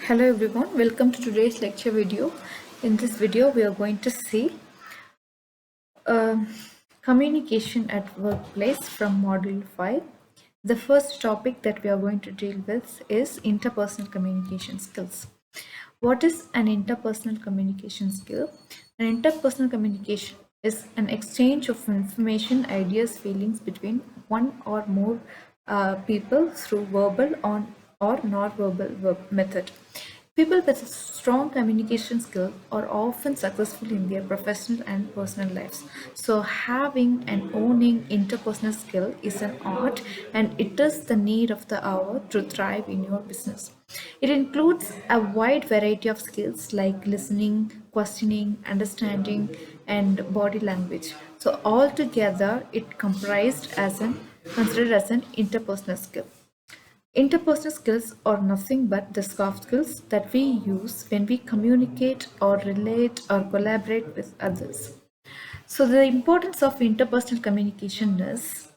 Hello everyone, welcome to today's lecture video. In this video, we are going to see um, communication at workplace from Module 5. The first topic that we are going to deal with is interpersonal communication skills. What is an interpersonal communication skill? An interpersonal communication is an exchange of information, ideas, feelings between one or more people through verbal or non-verbal method. People with a strong communication skill are often successful in their professional and personal lives. So, having and owning interpersonal skill is an art and it is the need of the hour to thrive in your business. It includes a wide variety of skills like listening, questioning, understanding, and body language. So, altogether, it comprised as an considered as an interpersonal skill. Interpersonal skills are nothing but the soft skills that we use when we communicate or relate or collaborate with others. So, the importance of interpersonal communication is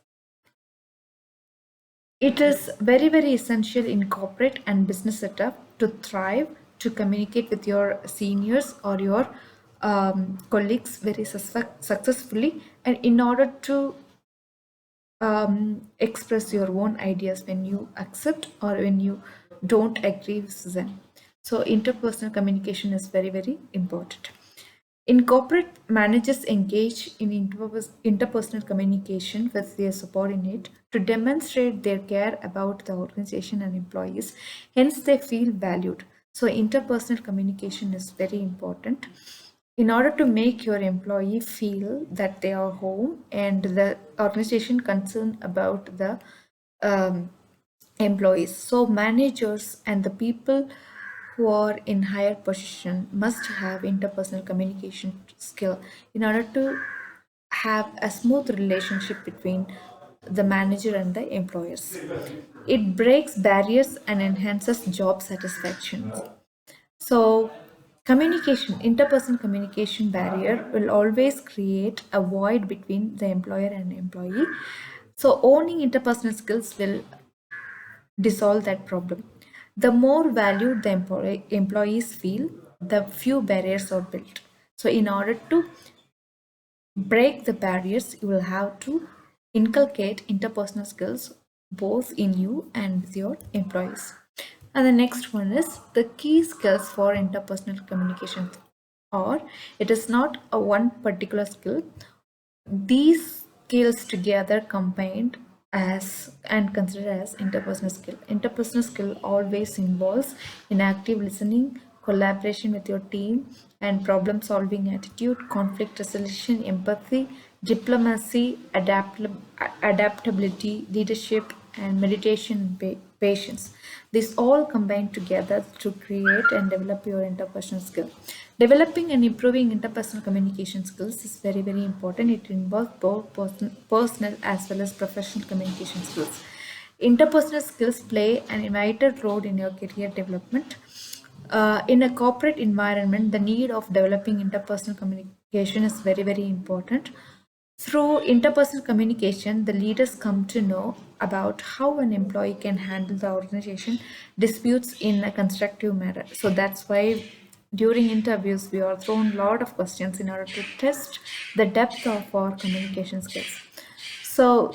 it is very essential in corporate and business setup to thrive, to communicate with your seniors or your colleagues very successfully, and in order to express your own ideas when you accept or when you don't agree with them. So, interpersonal communication is very important. In corporate, managers engage in interpersonal communication with their subordinate to demonstrate their care about the organization and employees. Hence, they feel valued. So, interpersonal communication is very important in order to make your employee feel that they are home and the organization concerned about the um, employees. So managers and the people who are in higher position must have interpersonal communication skill in order to have a smooth relationship between the manager and the employers. It breaks barriers and enhances job satisfaction. So, interpersonal communication barrier will always create a void between the employer and employee. So, owning interpersonal skills will dissolve that problem. The more valued the employees feel, the few barriers are built. So, in order to break the barriers, you will have to inculcate interpersonal skills both in you and with your employees. And the next one is the key skills for interpersonal communication, or it is not a one particular skill. These skills together combined as and considered as interpersonal skill. Interpersonal skill always involves in active listening, collaboration with your team, and problem solving attitude, conflict resolution, empathy, diplomacy, adaptability, leadership, and meditation patience. These all combine together to create and develop your interpersonal skill. Developing and improving interpersonal communication skills is very important. It involves both personal as well as professional communication skills. Interpersonal skills play an vital role in your career development. In a corporate environment, the need of developing interpersonal communication is very important. Through interpersonal communication, the leaders come to know about how an employee can handle the organization disputes in a constructive manner. So that's why during interviews we are thrown a lot of questions in order to test the depth of our communication skills. So,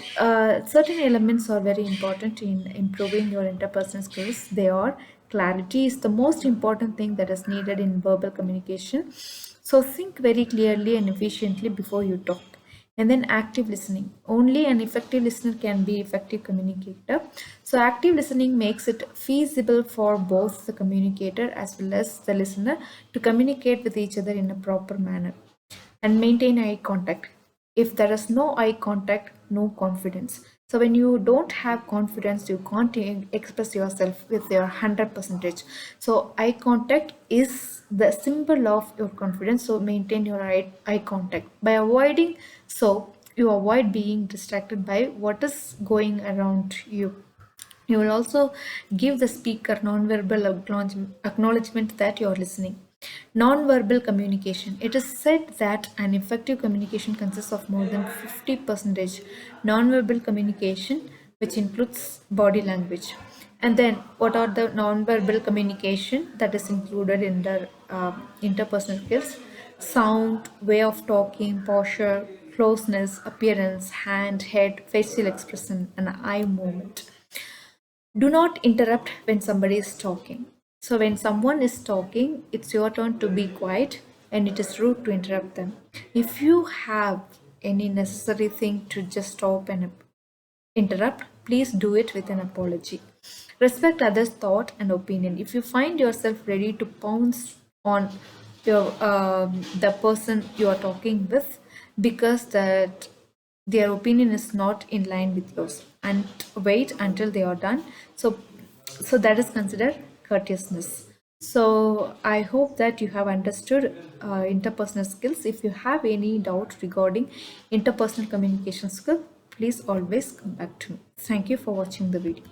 certain elements are very important in improving your interpersonal skills. They are clarity is the most important thing that is needed in verbal communication. So, think very clearly and efficiently before you talk. And then active listening. Only an effective listener can be effective communicator. So, active listening makes it feasible for both the communicator as well as the listener to communicate with each other in a proper manner and maintain eye contact. If there is no eye contact, no confidence. So when you don't have confidence, you can't express yourself with your 100%. So eye contact is the symbol of your confidence. So maintain your eye contact. By avoiding, so you avoid being distracted by what is going around you. You will also give the speaker non-verbal acknowledgement that you are listening. Non-verbal communication. It is said that an effective communication consists of more than 50% non-verbal communication, which includes body language. And then, what are the non-verbal communication that is included in the interpersonal skills? Sound, way of talking, posture, closeness, appearance, hand, head, facial expression, and eye movement. Do not interrupt when somebody is talking. So, when someone is talking, it's your turn to be quiet, and it is rude to interrupt them. If you have any necessary thing to just stop and interrupt, please do it with an apology. Respect others' thought and opinion. If you find yourself ready to pounce on the person you are talking with because that their opinion is not in line with yours, and wait until they are done. So that is considered courteousness. So I hope that you have understood interpersonal skills. If you have any doubt regarding interpersonal communication skill, please always come back to me. Thank you for watching the video.